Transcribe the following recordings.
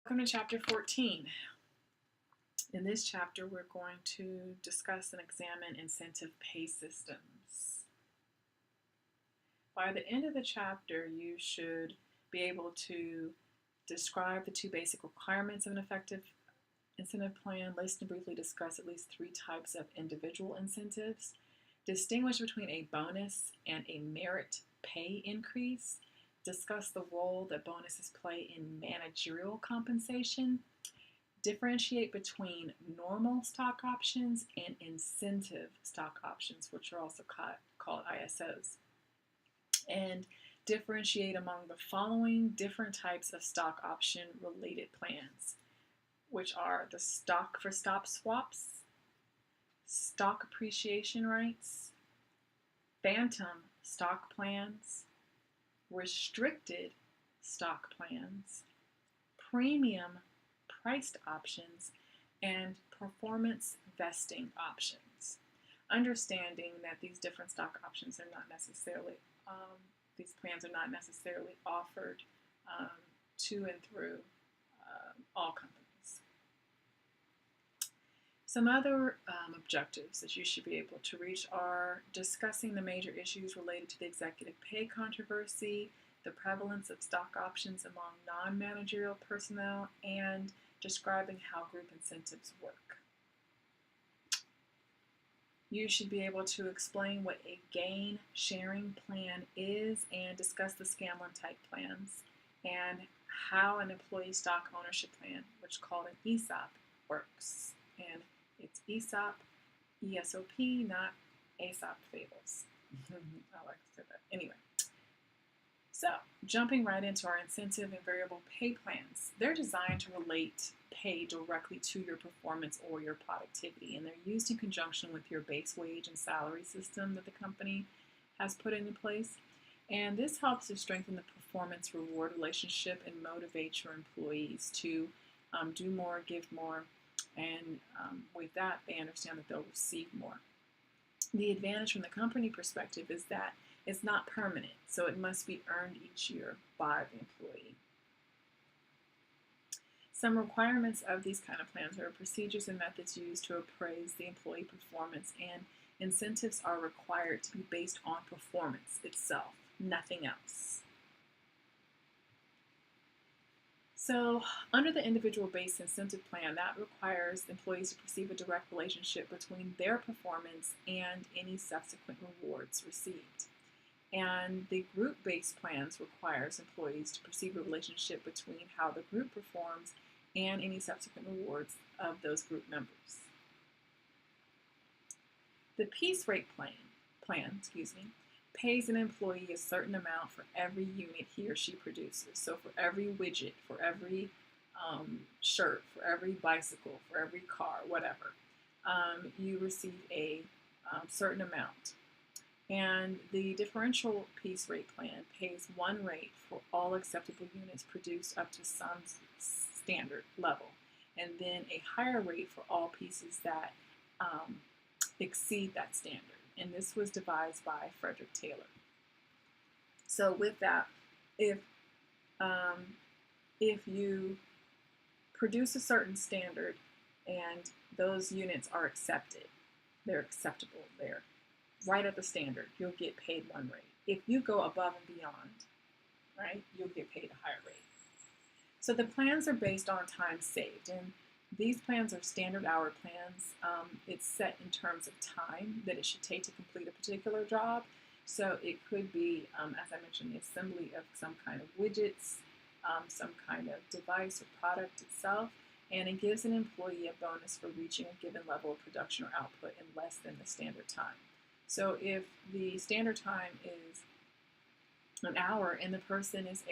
Welcome to chapter 14. In this chapter, we're going to discuss and examine incentive pay systems. By the end of the chapter, you should be able to describe the two basic requirements of an effective incentive plan, list and briefly discuss at least three types of individual incentives, distinguish between a bonus and a merit pay increase, discuss the role that bonuses play in managerial compensation, differentiate between normal stock options and incentive stock options, which are also called ISOs, and differentiate among the following different types of stock option related plans, which are the stock for stock swaps, stock appreciation rights, phantom stock plans, restricted stock plans, premium priced options, and performance vesting options. Understanding that these different stock options are not necessarily, these plans are not necessarily offered to and through all companies. Some other objectives that you should be able to reach are discussing the major issues related to the executive pay controversy, the prevalence of stock options among non-managerial personnel, and describing how group incentives work. You should be able to explain what a gain sharing plan is and discuss the Scanlon type plans and how an employee stock ownership plan, which is called an ESOP, works. And it's ESOP, ESOP, not Aesop fables. I like to say that. Anyway, so jumping right into our incentive and variable pay plans. They're designed to relate pay directly to your performance or your productivity, and they're used in conjunction with your base wage and salary system that the company has put into place. And this helps to strengthen the performance reward relationship and motivate your employees to do more, give more, and with that, they understand that they'll receive more. The advantage from the company perspective is that it's not permanent, so it must be earned each year by the employee. Some requirements of these kind of plans are procedures and methods used to appraise the employee performance, and incentives are required to be based on performance itself, nothing else. So under the individual-based incentive plan, that requires employees to perceive a direct relationship between their performance and any subsequent rewards received. And the group-based plans requires employees to perceive a relationship between how the group performs and any subsequent rewards of those group members. The piece rate plan pays an employee a certain amount for every unit he or she produces. So for every widget, for every shirt, for every bicycle, for every car, whatever, you receive a certain amount. And the differential piece rate plan pays one rate for all acceptable units produced up to some standard level, and then a higher rate for all pieces that exceed that standard. And this was devised by Frederick Taylor. So with that, if you produce a certain standard and those units are accepted, they're acceptable, they're right at the standard, you'll get paid one rate. If you go above and beyond, right, you'll get paid a higher rate. So the plans are based on time saved, and these plans are standard hour plans. It's set in terms of time that it should take to complete a particular job. So it could be, as I mentioned, the assembly of some kind of widgets, some kind of device or product itself, and it gives an employee a bonus for reaching a given level of production or output in less than the standard time. So if the standard time is an hour and the person is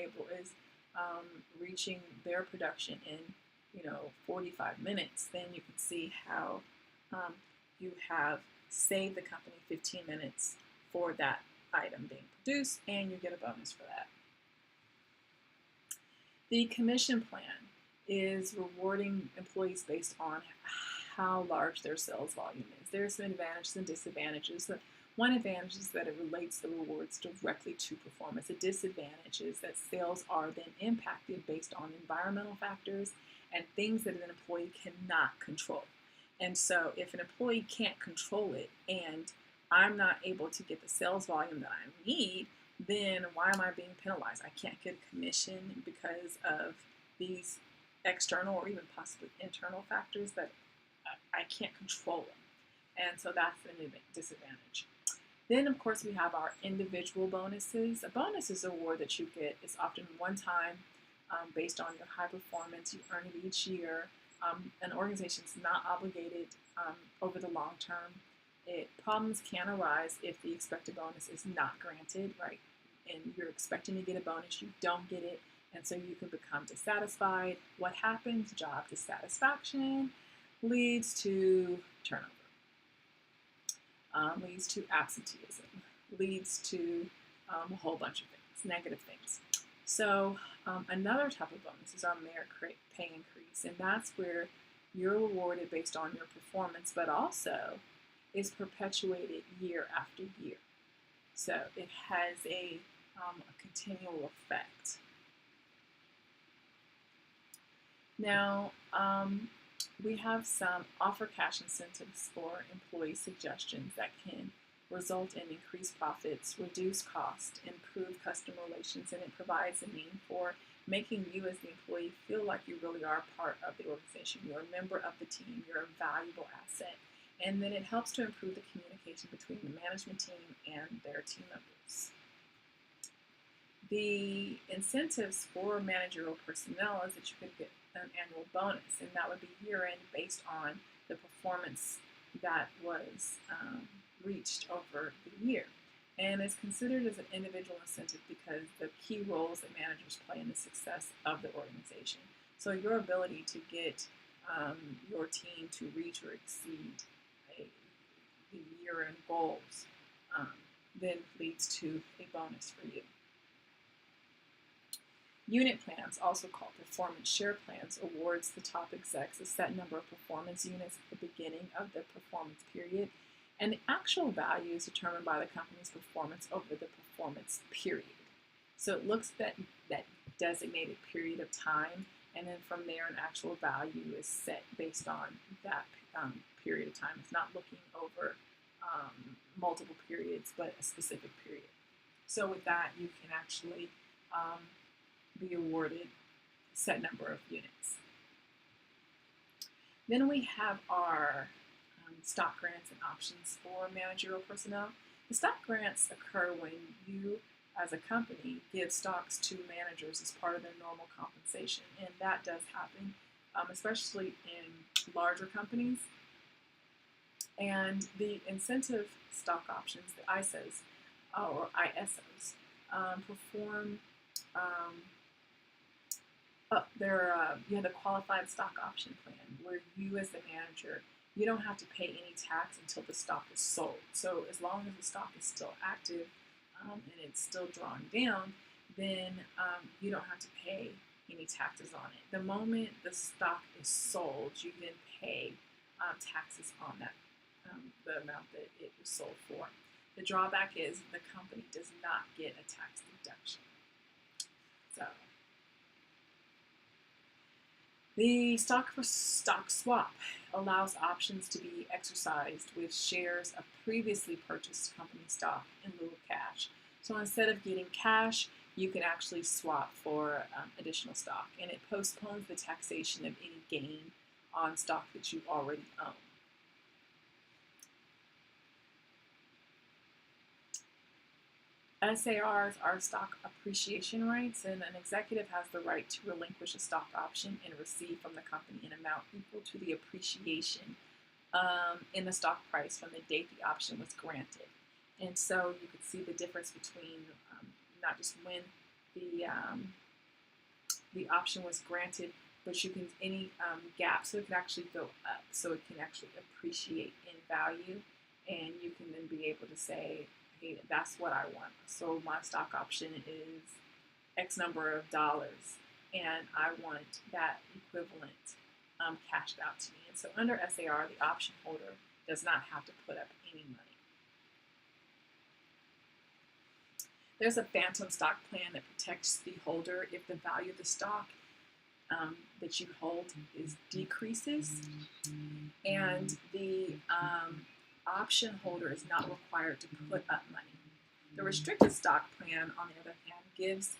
reaching their production in 45 minutes, then you can see how you have saved the company 15 minutes for that item being produced, and you get a bonus for that. The commission plan is rewarding employees based on how large their sales volume is. There are some advantages and disadvantages. One advantage is that it relates the rewards directly to performance. The disadvantage is that sales are then impacted based on environmental factors and things that an employee cannot control. And so if an employee can't control it and I'm not able to get the sales volume that I need, then why am I being penalized? I can't get a commission because of these external or even possibly internal factors that I can't control them. And so that's a disadvantage. Then, of course, we have our individual bonuses. A bonus is a reward that you get. It's often one time based on your high performance. You earn it each year. An organization is not obligated over the long term. Problems can arise if the expected bonus is not granted, right? And you're expecting to get a bonus, you don't get it, and so you can become dissatisfied. What happens? Job dissatisfaction leads to turnover, leads to absenteeism, leads to a whole bunch of things, negative things. So another type of bonus is our merit pay increase, and that's where you're rewarded based on your performance, but also is perpetuated year after year. So it has a continual effect. Now, we have some offer cash incentives for employee suggestions that can result in increased profits, reduce cost, improve customer relations, and it provides a means for making you as the employee feel like you really are part of the organization. You're a member of the team. You're a valuable asset. And then it helps to improve the communication between the management team and their team members. The incentives for managerial personnel is that you could get an annual bonus, and that would be year-end based on the performance that was reached over the year. And it's considered as an individual incentive because the key roles that managers play in the success of the organization. So your ability to get your team to reach or exceed the year-end goals then leads to a bonus for you. Unit plans, also called performance share plans, awards the top execs a set number of performance units at the beginning of the performance period, and the actual value is determined by the company's performance over the performance period. So it looks at that designated period of time, and then from there an actual value is set based on that period of time. It's not looking over multiple periods, but a specific period. So with that, you can actually be awarded a set number of units. Then we have our stock grants and options for managerial personnel. The stock grants occur when you, as a company, give stocks to managers as part of their normal compensation, and that does happen, especially in larger companies. And the incentive stock options, the ISOs, or ISOs, perform you have the qualified stock option plan where you as the manager, you don't have to pay any tax until the stock is sold. So as long as the stock is still active and it's still drawing down, then you don't have to pay any taxes on it. The moment the stock is sold, you then pay taxes on that, the amount that it was sold for. The drawback is the company does not get a tax deduction. So the stock for stock swap allows options to be exercised with shares of previously purchased company stock in lieu of cash. So instead of getting cash, you can actually swap for additional stock, and it postpones the taxation of any gain on stock that you already own. SARs are stock appreciation rights, and an executive has the right to relinquish a stock option and receive from the company an amount equal to the appreciation in the stock price from the date the option was granted. And so you could see the difference between not just when the option was granted, but you can any gap, so it can actually go up, so it can actually appreciate in value, and you can then be able to say, hey, that's what I want. So my stock option is X number of dollars, and I want that equivalent cashed out to me. And so under SAR, the option holder does not have to put up any money. There's a phantom stock plan that protects the holder if the value of the stock that you hold decreases, and the option holder is not required to put up money. The restricted stock plan, on the other hand, gives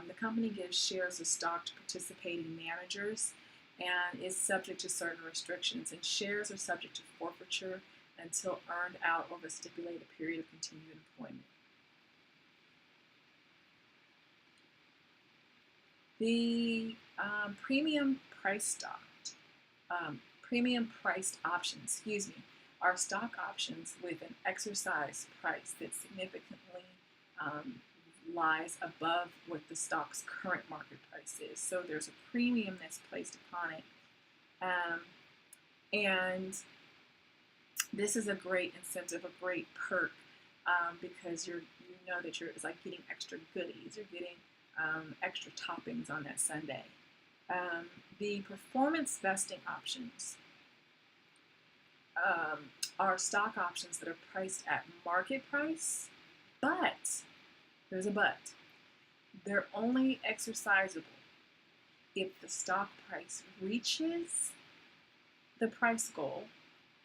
the company gives shares of stock to participating managers and is subject to certain restrictions, and shares are subject to forfeiture until earned out over a stipulated period of continued employment. The premium priced options, are stock options with an exercise price that significantly lies above what the stock's current market price is. So there's a premium that's placed upon it, and this is a great incentive, a great perk, because it's like getting extra goodies. You're getting extra toppings on that sundae. The performance vesting options are stock options that are priced at market price, but there's a but. They're only exercisable if the stock price reaches the price goal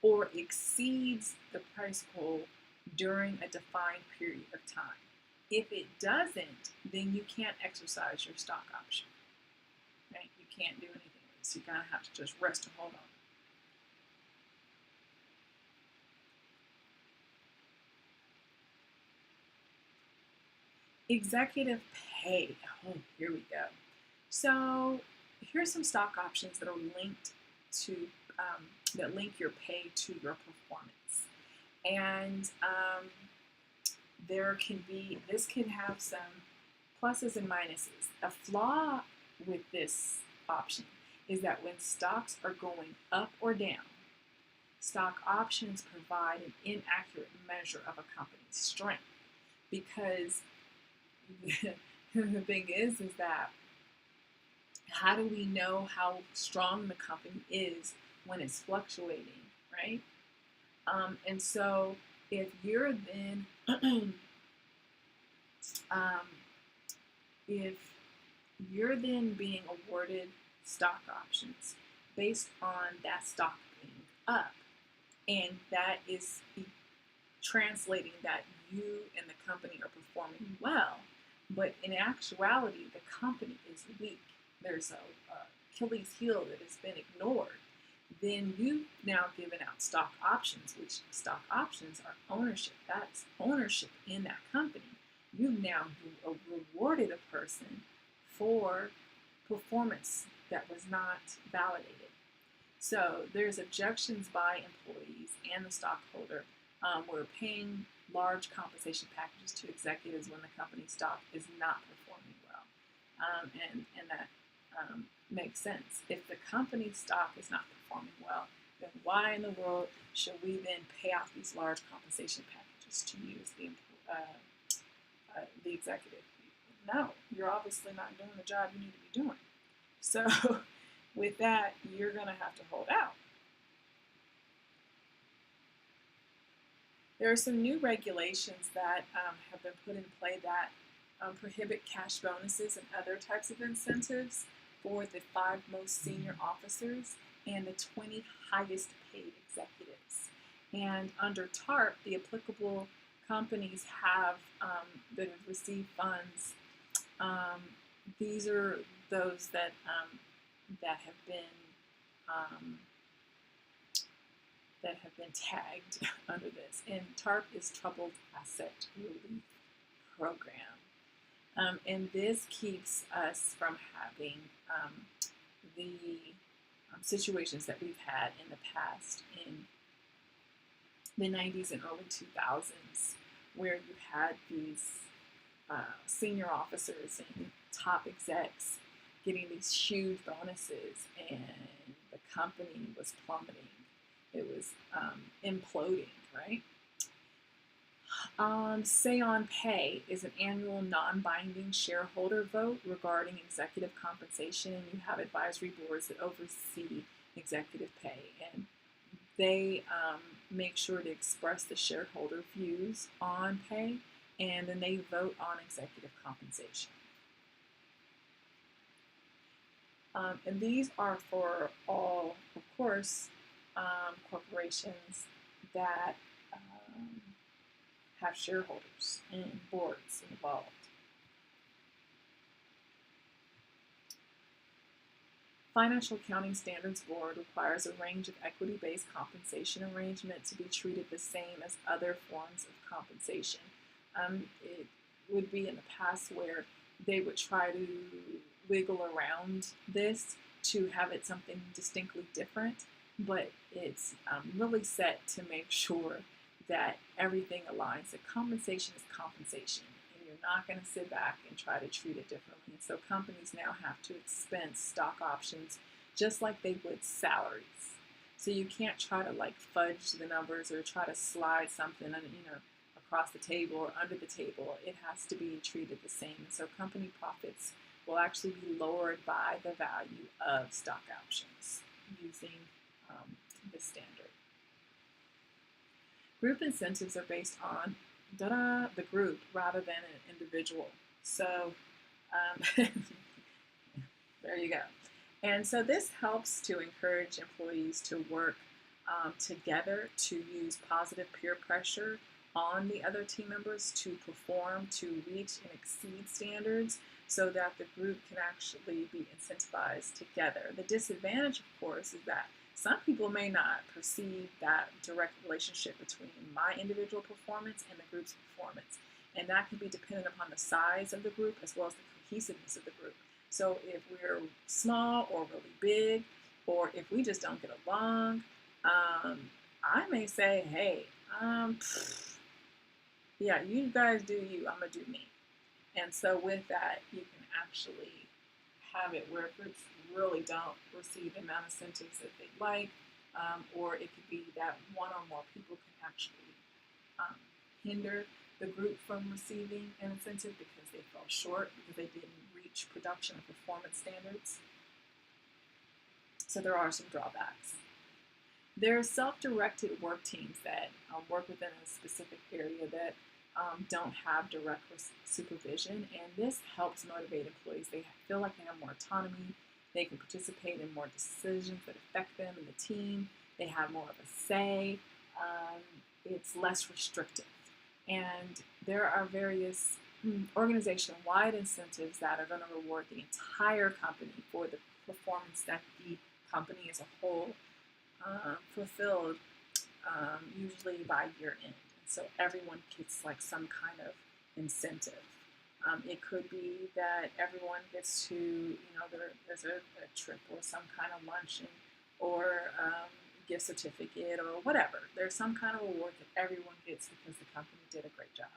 or exceeds the price goal during a defined period of time. If it doesn't, then you can't exercise your stock option. Right? You can't do anything with it, so you're going to have to just rest and hold on. Executive pay. Oh, here we go. So here's some stock options that are linked to that link your pay to your performance, and this can have some pluses and minuses. A flaw with this option is that when stocks are going up or down, stock options provide an inaccurate measure of a company's strength, because the thing is that how do we know how strong the company is when it's fluctuating, right? And so if you're then being awarded stock options based on that stock being up, and that is translating that you and the company are performing well, but in actuality the company is weak, there's a Achilles heel that has been ignored, then you've now given out stock options, which stock options are ownership. That's ownership in that company. You've now rewarded a person for performance that was not validated. So there's objections by employees and the stockholder. We're paying large compensation packages to executives when the company stock is not performing well, and that makes sense. If the company stock is not performing well, then why in the world should we then pay out these large compensation packages to you as the executive? No, you're obviously not doing the job you need to be doing. So with that, you're going to have to hold out. There are some new regulations that have been put in play that prohibit cash bonuses and other types of incentives for the 5 most senior officers and the 20 highest paid executives. And under TARP, the applicable companies that have received funds. These are those that have been tagged under this. And TARP is Troubled Asset Relief Program. And this keeps us from having the situations that we've had in the past in the 90s and early 2000s, where you had these senior officers and top execs getting these huge bonuses, and the company was plummeting. It was imploding, right? Say on Pay is an annual non-binding shareholder vote regarding executive compensation, and you have advisory boards that oversee executive pay, and they make sure to express the shareholder views on pay, and then they vote on executive compensation. And these are for all, of course, corporations that have shareholders and boards involved. Financial Accounting Standards Board requires a range of equity-based compensation arrangement to be treated the same as other forms of compensation. It would be in the past where they would try to wiggle around this to have it something distinctly different, but it's really set to make sure that everything aligns. That compensation is compensation, and you're not going to sit back and try to treat it differently. And so companies now have to expense stock options just like they would salaries. So you can't try to like fudge the numbers or try to slide something, across the table or under the table. It has to be treated the same. And so company profits will actually be lowered by the value of stock options using this standard. Group incentives are based on the group rather than an individual. So there you go. And so this helps to encourage employees to work together to use positive peer pressure on the other team members to perform, to reach and exceed standards so that the group can actually be incentivized together. The disadvantage, of course, is that some people may not perceive that direct relationship between my individual performance and the group's performance. And that can be dependent upon the size of the group as well as the cohesiveness of the group. So if we're small or really big, or if we just don't get along, I may say, hey, yeah, you guys do you, I'm going to do me. And so with that, you can actually have it where groups really don't receive the amount of incentives that they'd like, or it could be that one or more people can actually hinder the group from receiving an incentive because they fell short, because they didn't reach production or performance standards. So there are some drawbacks. There are self-directed work teams that work within a specific area that don't have direct supervision, and this helps motivate employees. They feel like they have more autonomy. They can participate in more decisions that affect them and the team. They have more of a say. It's less restrictive. And there are various organization-wide incentives that are going to reward the entire company for the performance that the company as a whole fulfilled, usually by year end. So everyone gets like some kind of incentive. It could be that everyone gets to, there's a trip or some kind of luncheon or gift certificate or whatever. There's some kind of reward that everyone gets because the company did a great job.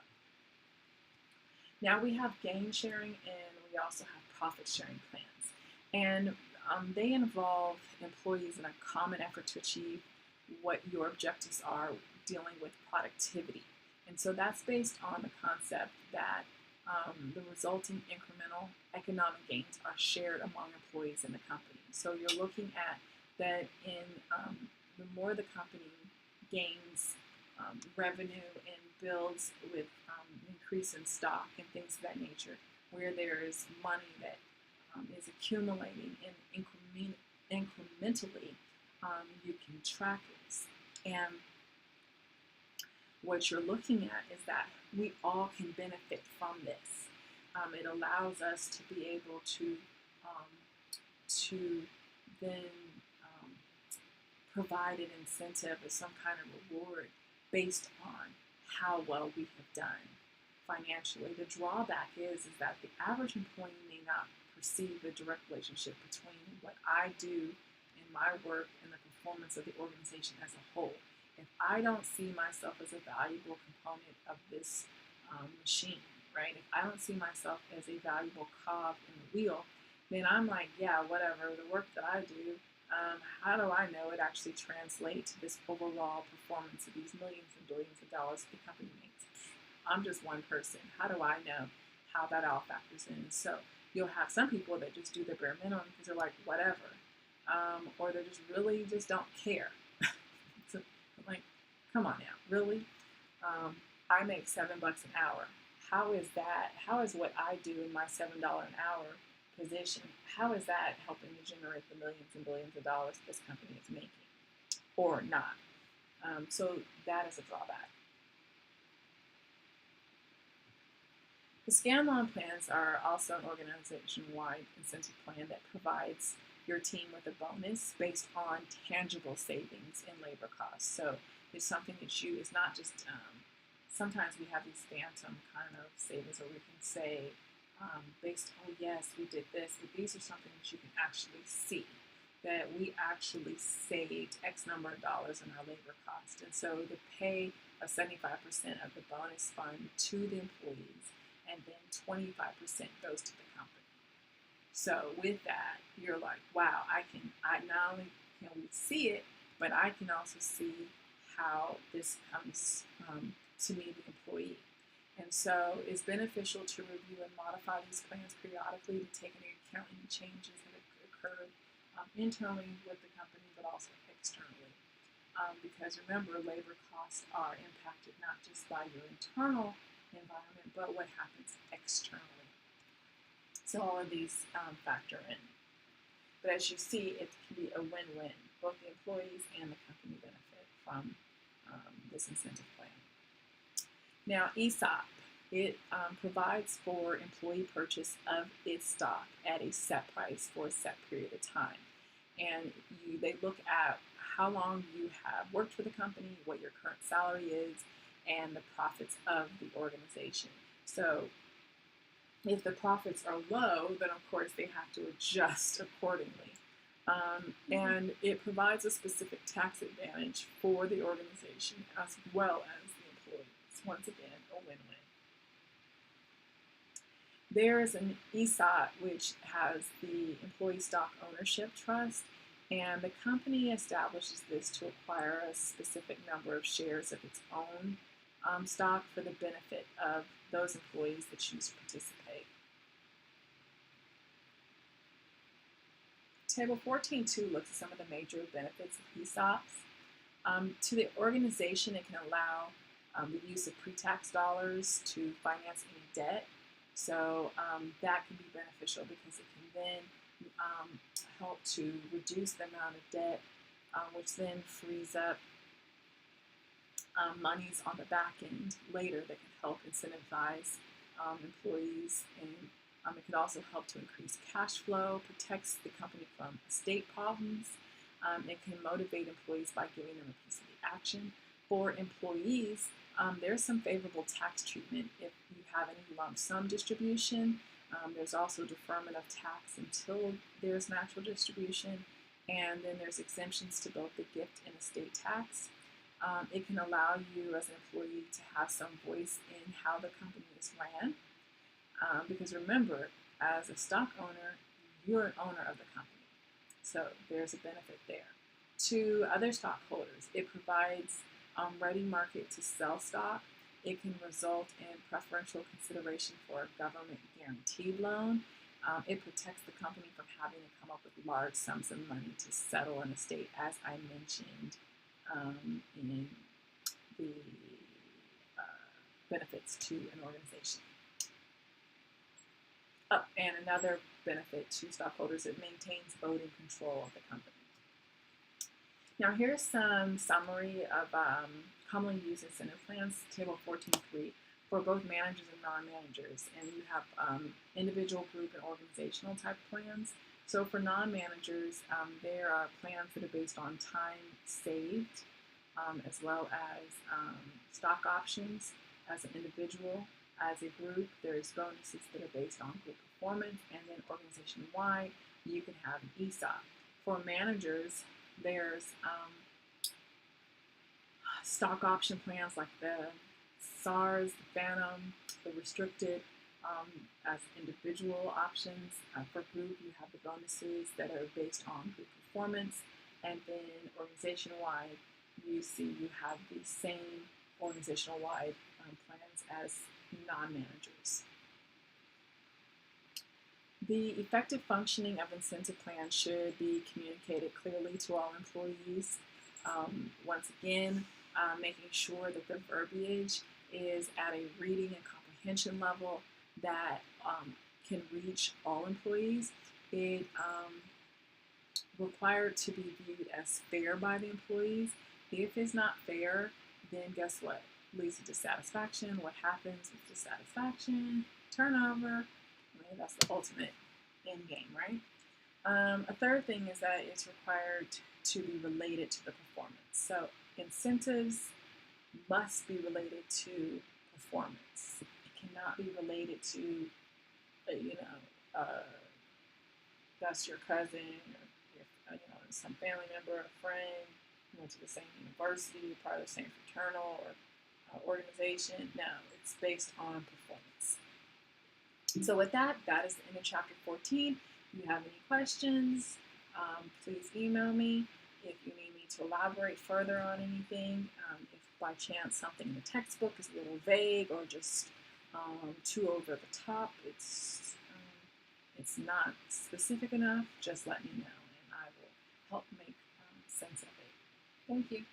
Now we have gain sharing and we also have profit sharing plans. And they involve employees in a common effort to achieve what your objectives are dealing with productivity. And so that's based on the concept that the resulting incremental economic gains are shared among employees in the company. So you're looking at that in the more the company gains revenue and builds with increase in stock and things of that nature, where there is money that is accumulating and incrementally, you can track this. And what you're looking at is that we all can benefit from this. It allows us to be able to then provide an incentive or some kind of reward based on how well we have done financially. The drawback is that the average employee may not perceive the direct relationship between what I do in my work and the performance of the organization as a whole. If I don't see myself as a valuable component of this machine, right? If I don't see myself as a valuable cog in the wheel, then I'm like, yeah, whatever, the work that I do, how do I know it actually translates to this overall performance of these millions and billions of dollars the company makes? I'm just one person. How do I know how that all factors in? So you'll have some people that just do the bare minimum because they're like, whatever. Or they just really just don't care. So I'm like, come on now, really? I make $7 an hour. how is what I do in my $7 an hour position, how is that helping to generate the millions and billions of dollars this company is making, or not? So that is a drawback. The Scanlon plans are also an organization-wide incentive plan that provides your team with a bonus based on tangible savings in labor costs. So it's something that it's not just, sometimes we have these phantom kind of savings, or we can say, based on, yes, we did this, but these are something that you can actually see, that we actually saved X number of dollars in our labor cost. And so to pay a 75% of the bonus fund to the employees, and then 25% goes to the company. So with that, you're like, wow, I not only can we see it, but I can also see how this comes to me, the employee. And so it's beneficial to review and modify these plans periodically to take into account any changes that have occurred internally with the company, but also externally. Because remember, labor costs are impacted not just by your internal environment, but what happens externally. So all of these factor in. But as you see, it can be a win-win. Both the employees and the company benefit from this incentive plan. Now, ESOP, it provides for employee purchase of its stock at a set price for a set period of time. And they look at how long you have worked for the company, what your current salary is, and the profits of the organization. So if the profits are low, then of course they have to adjust accordingly. And it provides a specific tax advantage for the organization as well as the employees. Once again, a win-win. There is an ESOP which has the Employee Stock Ownership Trust, and the company establishes this to acquire a specific number of shares of its own stock for the benefit of those employees that choose to participate. Table 14.2 looks at some of the major benefits of ESOPs. To the organization, it can allow the use of pre-tax dollars to finance any debt. So that can be beneficial because it can then help to reduce the amount of debt, which then frees up monies on the back end later that can help incentivize employees, and it can also help to increase cash flow, protects the company from estate problems. It can motivate employees by giving them a piece of the action. For employees, there's some favorable tax treatment if you have any lump sum distribution. There's also deferment of tax until there's natural distribution, and then there's exemptions to both the gift and estate tax. It can allow you as an employee to have some voice in how the company is ran, because remember, as a stock owner, you're an owner of the company. So there's a benefit there. To other stockholders, it provides ready market to sell stock. It can result in preferential consideration for a government guaranteed loan. It protects the company from having to come up with large sums of money to settle an estate, as I mentioned in the benefits to an organization. And another benefit to stockholders, it maintains voting control of the company. Now here's some summary of commonly used incentive plans, table 14.3, for both managers and non-managers. And you have individual, group, and organizational type plans. So for non-managers, there are plans that are based on time saved, as well as stock options as an individual. As a group, there's bonuses that are based on group performance, and then organization-wide, you can have an ESOP. For managers, there's stock option plans like the SARS, the Phantom, the restricted, as individual options. For group, you have the bonuses that are based on group performance, and then organization-wide, you have the same organizational-wide plans as non-managers. The effective functioning of incentive plans should be communicated clearly to all employees. Once again, making sure that the verbiage is at a reading and pension level that can reach all employees. It required to be viewed as fair by the employees. If it's not fair, then guess what? Leads to dissatisfaction. What happens with dissatisfaction? Turnover. I mean, that's the ultimate end game, right? A third thing is that it's required to be related to the performance. So incentives must be related to performance. It cannot be related to, that's your cousin or some family member or friend who went to the same university, part of the same fraternal or organization. No, it's based on performance. So with that, that is the end of chapter 14. If you have any questions, please email me. If you need me to elaborate further on anything, if by chance something in the textbook is a little vague or just too over the top, it's not specific enough, just let me know and I will help make sense of it. Thank you.